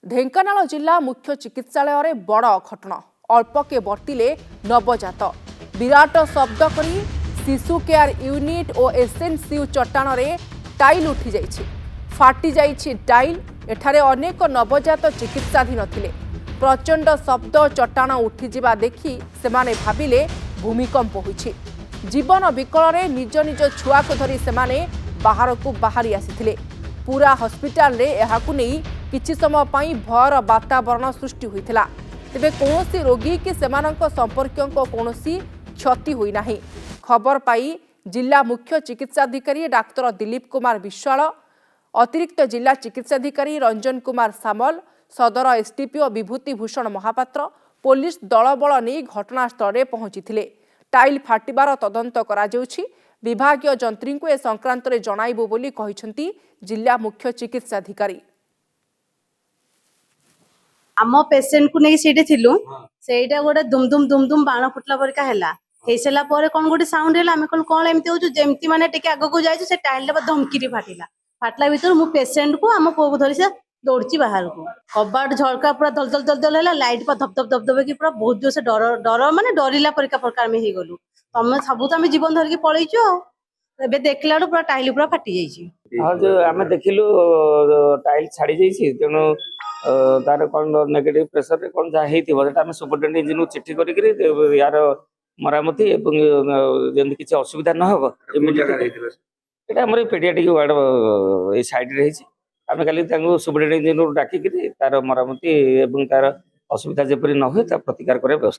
ढेंकानाल जिला मुख्य चिकित्सालय रे बड़ घटना अल्पके बर्तिले नवजात विराट शब्द करी शिशु केयर यूनिट और एसएनसीयू चट्टाण रे टाइल उठी जाइछि फाटी जाइछि टाइल एठारे अनेक नवजात चिकित्साधीन थिले प्रचंड शब्द चट्टाण उठी जिबा देखि सेमाने भाबिले भूमिकंप होइछि जीवन विकल रे निज निज छुआ को धरी सेमाने बाहर को बाहरी आसिथिले पूरा हॉस्पिटल रे एहाकु नेई किछि समय पई भयर वातावरण सृष्टि होइथिला तेबे कोनोसी रोगी कि सेमानक संपर्कियों को कोनोसी क्षति होई नाही खबर पाई जिला मुख्य चिकित्साधिकारी डाक्टर दिलीप कुमार विश्वाल अतिरिक्त जिला चिकित्साधिकारी रंजन कुमार सामल सदर एसडीपीओ विभूति भूषण महापात्र पुलिस दलबल नहीं घटनास्थल में पहुंची टाइल फाटिबार तदंत करा जाउछि विभागीय जंत्री को ए संक्रांत रे जणाइबो बोली कहिसंती जिला मुख्य चिकित्साधिकारी आम पेसेंट को नहीं सेठी थिलु सेटा गोटे दुम बाण फुटला परिका हैला हेसला परे कोन गोटे साउंड हैला हमें कोन एमती होजु जेमती माने टिके आगो को जाइछु से टाइल ले धमकीरी फाटला भीतर मु पेसेंट को आम पो को धरि से दौड़ची बाहर को कबाट झलका पूरा दल दल दल दल हैला लाइट पर धप धप धप धप की पूरा बहुत जोर से डर माने डरिला परिका प्रकार में हे गलु तमे सबु त हमें जीवन धर के पळैछु एबे देखला पूरा टाइल पूरा फाटी जाइछि हां जो हमें देखिलु टाइल छाड़ी जाइछि तेनो तार कोन नेगेटिव प्रेशर रे कोन जा हेतिबो सेटा हम सुपरटेंडेंट इंजिन चिट्ठी करी करी यार मरामती एवं जेंति किछि असुविधा न होबो इमीडिएट एटा हमर पेडियाट्रिक वार्ड ए साइड रे हिछि आमे खाली तांगो सुपरटेंडेंट इंजिन डाकी करी तार मरामती एवं तार असुविधा जेपरि न होय ता प्रतिकार करे व्यवस्था